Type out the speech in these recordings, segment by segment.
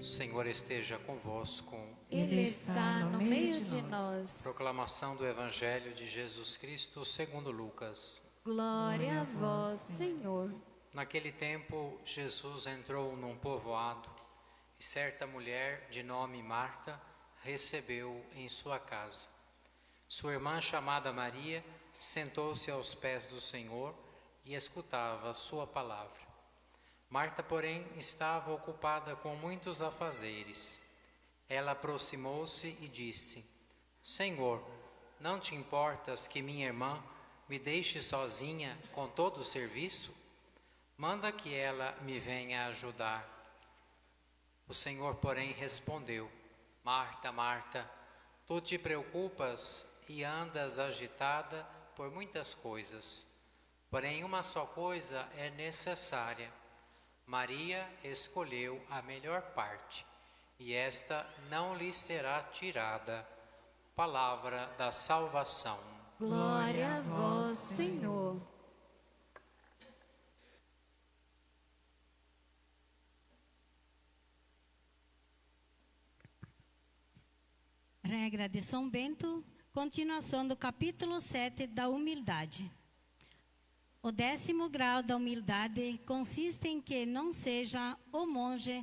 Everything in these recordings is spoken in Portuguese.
O Senhor esteja convosco. Ele está no meio de nós. Proclamação do Evangelho de Jesus Cristo segundo Lucas. Glória a vós, Senhor. Naquele tempo, Jesus entrou num povoado e certa mulher de nome Marta recebeu em sua casa. Sua irmã, chamada Maria, sentou-se aos pés do Senhor e escutava sua palavra. Marta, porém, estava ocupada com muitos afazeres. Ela aproximou-se e disse: Senhor, não te importas que minha irmã me deixe sozinha com todo o serviço? Manda que ela me venha ajudar. O Senhor, porém, respondeu: Marta, Marta, tu te preocupas e andas agitada por muitas coisas. Porém, uma só coisa é necessária. Maria escolheu a melhor parte, e esta não lhe será tirada. Palavra da salvação. Glória a vós, Senhor. Regra de São Bento, continuação do capítulo 7 da humildade. O 10º grau da humildade consiste em que não seja o monge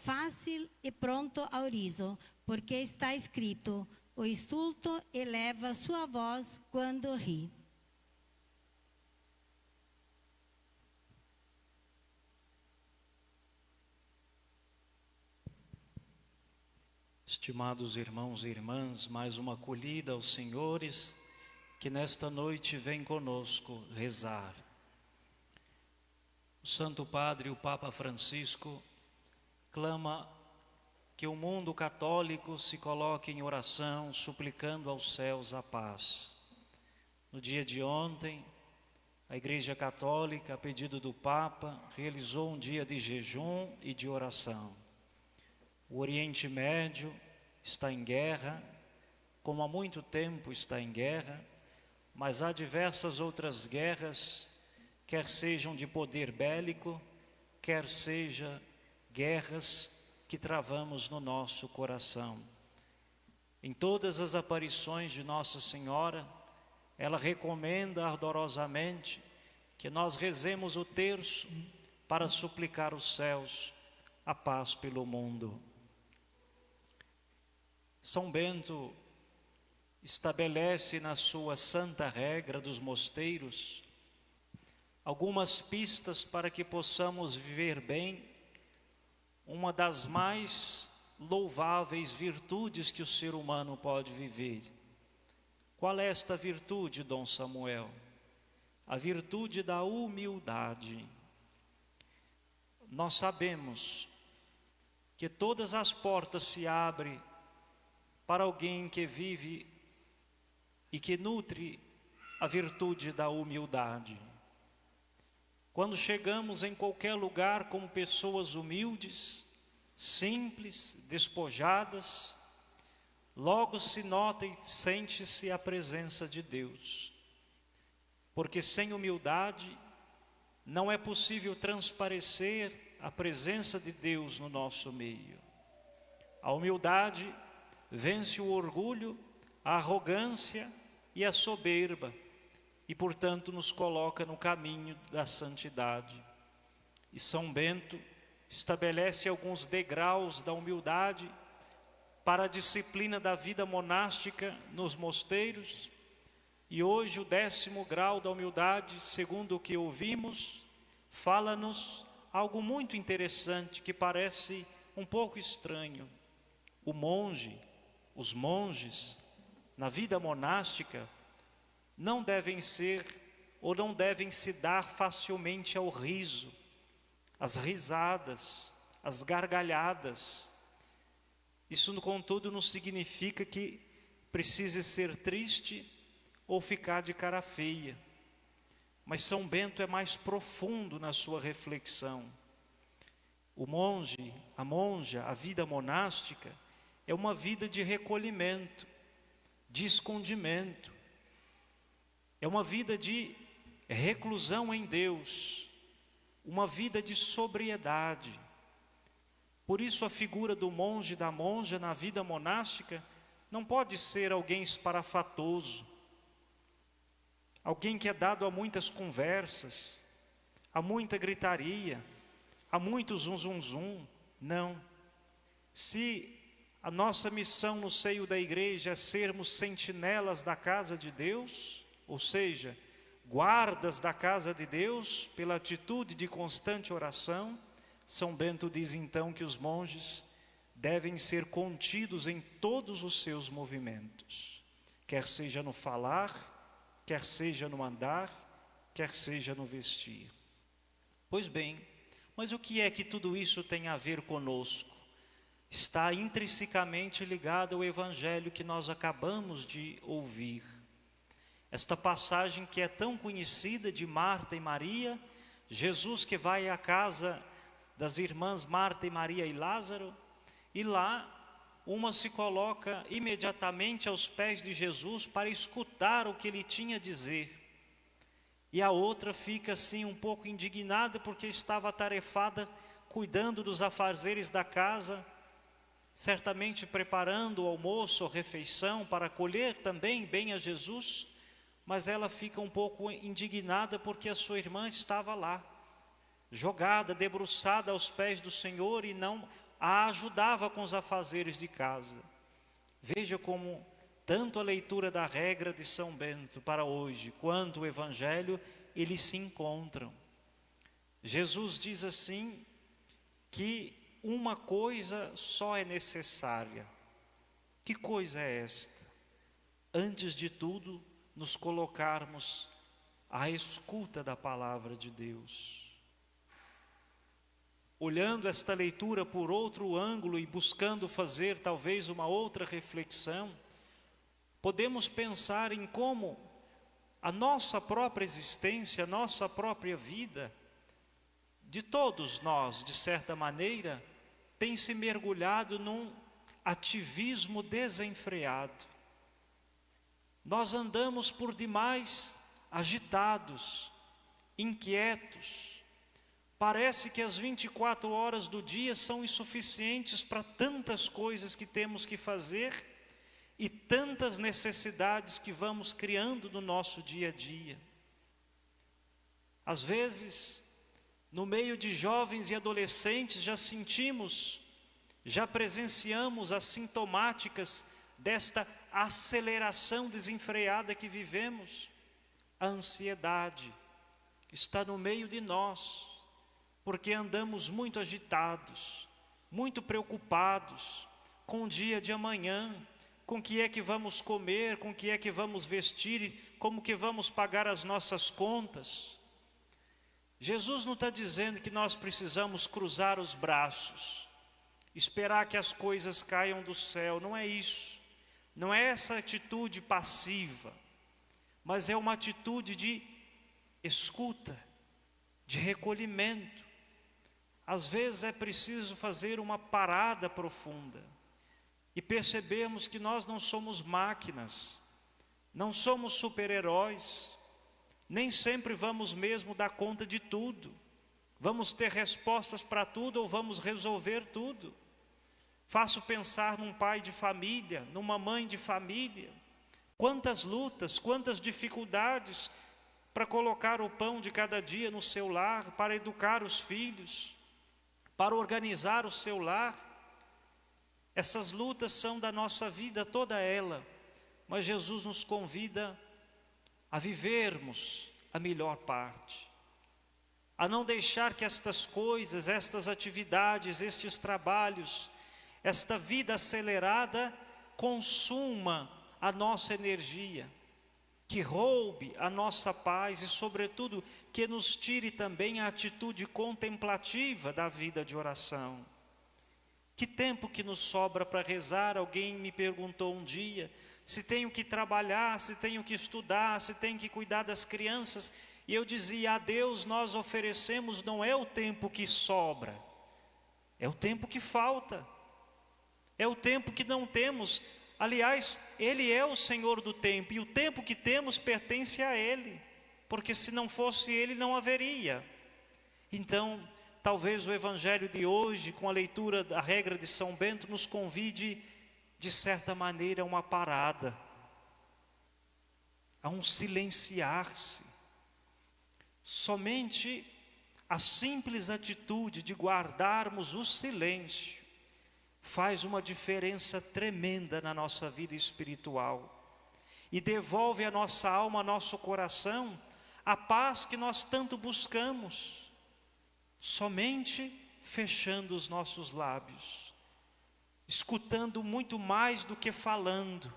fácil e pronto ao riso, porque está escrito: o estulto eleva sua voz quando ri. Estimados irmãos e irmãs, mais uma acolhida aos senhores que nesta noite vem conosco rezar. O Santo Padre, o Papa Francisco, clama que o mundo católico se coloque em oração, suplicando aos céus a paz. No dia de ontem, a Igreja Católica, a pedido do Papa, realizou um dia de jejum e de oração. O Oriente Médio está em guerra, como há muito tempo está em guerra, mas há diversas outras guerras, quer sejam de poder bélico, quer sejam guerras que travamos no nosso coração. Em todas as aparições de Nossa Senhora, ela recomenda ardorosamente que nós rezemos o terço para suplicar aos céus a paz pelo mundo. São Bento estabelece na sua santa regra dos mosteiros algumas pistas para que possamos viver bem uma das mais louváveis virtudes que o ser humano pode viver. Qual é esta virtude, Dom Samuel? A virtude da humildade. Nós sabemos que todas as portas se abrem para alguém que vive e que nutre a virtude da humildade. Quando chegamos em qualquer lugar como pessoas humildes, simples, despojadas, logo se nota e sente-se a presença de Deus. Porque sem humildade não é possível transparecer a presença de Deus no nosso meio. A humildade vence o orgulho, a arrogância e a soberba, e portanto nos coloca no caminho da santidade. E São Bento estabelece alguns degraus da humildade para a disciplina da vida monástica nos mosteiros, e hoje o 10º grau da humildade, segundo o que ouvimos, fala-nos algo muito interessante que parece um pouco estranho. O monge, os monges, na vida monástica, não devem ser ou não devem se dar facilmente ao riso, às risadas, às gargalhadas. Isso, contudo, não significa que precise ser triste ou ficar de cara feia. Mas São Bento é mais profundo na sua reflexão. O monge, a monja, a vida monástica é uma vida de recolhimento, de escondimento. É uma vida de reclusão em Deus, uma vida de sobriedade. Por isso a figura do monge e da monja na vida monástica não pode ser alguém esparafatoso, alguém que é dado a muitas conversas, a muita gritaria, a muito zum zum zum. Não. Se a nossa missão no seio da igreja é sermos sentinelas da casa de Deus, ou seja, guardas da casa de Deus, pela atitude de constante oração, São Bento diz então que os monges devem ser contidos em todos os seus movimentos, quer seja no falar, quer seja no andar, quer seja no vestir. Pois bem, mas o que é que tudo isso tem a ver conosco? Está intrinsecamente ligado ao evangelho que nós acabamos de ouvir. Esta passagem que é tão conhecida de Marta e Maria, Jesus que vai à casa das irmãs Marta e Maria e Lázaro, e lá uma se coloca imediatamente aos pés de Jesus para escutar o que ele tinha a dizer. E a outra fica assim um pouco indignada porque estava atarefada cuidando dos afazeres da casa, certamente preparando o almoço ou refeição para acolher também bem a Jesus, mas ela fica um pouco indignada porque a sua irmã estava lá, jogada, debruçada aos pés do Senhor e não a ajudava com os afazeres de casa. Veja como tanto a leitura da regra de São Bento para hoje, quanto o Evangelho, eles se encontram. Jesus diz assim, que uma coisa só é necessária. Que coisa é esta? Antes de tudo, nos colocarmos à escuta da palavra de Deus. Olhando esta leitura por outro ângulo e buscando fazer talvez uma outra reflexão, podemos pensar em como a nossa própria existência, a nossa própria vida, de todos nós, de certa maneira, tem se mergulhado num ativismo desenfreado. Nós andamos por demais agitados, inquietos. Parece que as 24 horas do dia são insuficientes para tantas coisas que temos que fazer e tantas necessidades que vamos criando no nosso dia a dia. Às vezes, no meio de jovens e adolescentes, já presenciamos as sintomáticas desta aceleração desenfreada que vivemos. A ansiedade está no meio de nós, porque andamos muito agitados, muito preocupados com o dia de amanhã, com o que é que vamos comer, com o que é que vamos vestir, como que vamos pagar as nossas contas. Jesus não está dizendo que nós precisamos cruzar os braços, esperar que as coisas caiam do céu, não é isso. Não é essa atitude passiva, mas é uma atitude de escuta, de recolhimento. Às vezes é preciso fazer uma parada profunda e percebermos que nós não somos máquinas, não somos super-heróis, nem sempre vamos mesmo dar conta de tudo, vamos ter respostas para tudo ou vamos resolver tudo. Faço pensar num pai de família, numa mãe de família, quantas lutas, quantas dificuldades para colocar o pão de cada dia no seu lar, para educar os filhos, para organizar o seu lar. Essas lutas são da nossa vida, toda ela, mas Jesus nos convida a vivermos a melhor parte, a não deixar que estas coisas, estas atividades, estes trabalhos, esta vida acelerada consuma a nossa energia, que roube a nossa paz e, sobretudo, que nos tire também a atitude contemplativa da vida de oração. Que tempo que nos sobra para rezar? Alguém me perguntou um dia, se tenho que trabalhar, se tenho que estudar, se tenho que cuidar das crianças. E eu dizia, a Deus nós oferecemos não é o tempo que sobra, é o tempo que falta, é o tempo que não temos. Aliás, Ele é o Senhor do tempo, e o tempo que temos pertence a Ele, porque se não fosse Ele não haveria. Então, talvez o Evangelho de hoje, com a leitura da regra de São Bento, nos convide, de certa maneira, a uma parada, a um silenciar-se. Somente a simples atitude de guardarmos o silêncio faz uma diferença tremenda na nossa vida espiritual e devolve à nossa alma, ao nosso coração, a paz que nós tanto buscamos, somente fechando os nossos lábios, escutando muito mais do que falando.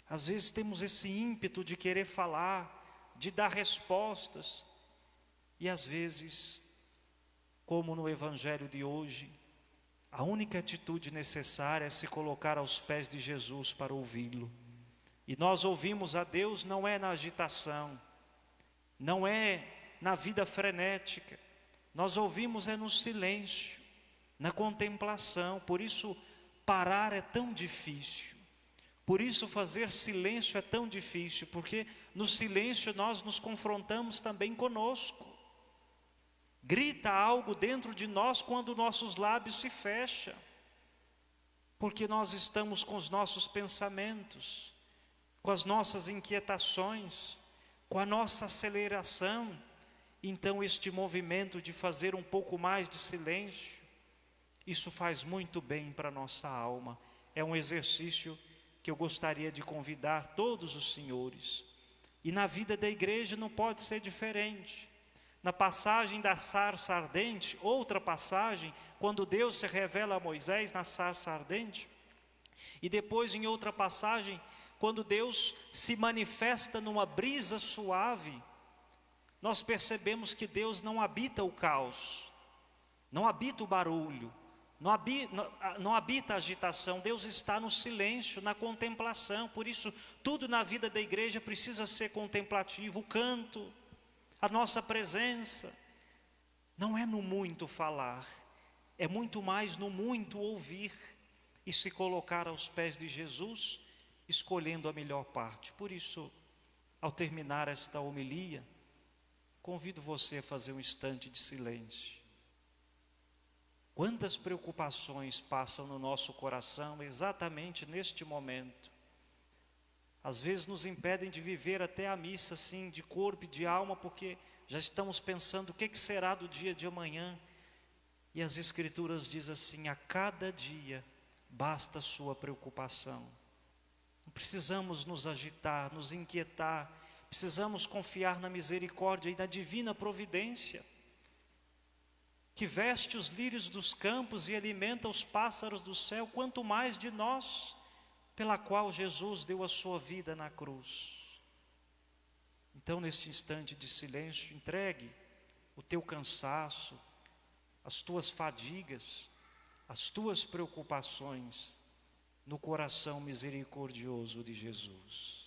Às vezes temos esse ímpeto de querer falar, de dar respostas, e às vezes, como no Evangelho de hoje, a única atitude necessária é se colocar aos pés de Jesus para ouvi-lo. E nós ouvimos a Deus não é na agitação, não é na vida frenética, nós ouvimos é no silêncio, na contemplação. Por isso parar é tão difícil, por isso fazer silêncio é tão difícil, porque no silêncio nós nos confrontamos também conosco. Grita algo dentro de nós quando nossos lábios se fecham, porque nós estamos com os nossos pensamentos, com as nossas inquietações, com a nossa aceleração. Então este movimento de fazer um pouco mais de silêncio, isso faz muito bem para a nossa alma. É um exercício que eu gostaria de convidar todos os senhores. E na vida da igreja não pode ser diferente. Na passagem da sarça ardente, outra passagem, quando Deus se revela a Moisés na sarça ardente, e depois em outra passagem, quando Deus se manifesta numa brisa suave, nós percebemos que Deus não habita o caos, não habita o barulho, não habita a agitação. Deus está no silêncio, na contemplação. Por isso, tudo na vida da igreja precisa ser contemplativo. O canto, a nossa presença, não é no muito falar, é muito mais no muito ouvir e se colocar aos pés de Jesus, escolhendo a melhor parte. Por isso, ao terminar esta homilia, convido você a fazer um instante de silêncio. Quantas preocupações passam no nosso coração exatamente neste momento? Às vezes nos impedem de viver até a missa assim, de corpo e de alma, porque já estamos pensando o que será do dia de amanhã. E as Escrituras dizem assim: a cada dia basta a sua preocupação. Não precisamos nos agitar, nos inquietar, precisamos confiar na misericórdia e na divina providência, que veste os lírios dos campos e alimenta os pássaros do céu, quanto mais de nós, pela qual Jesus deu a sua vida na cruz. Então, neste instante de silêncio, entregue o teu cansaço, as tuas fadigas, as tuas preocupações no coração misericordioso de Jesus.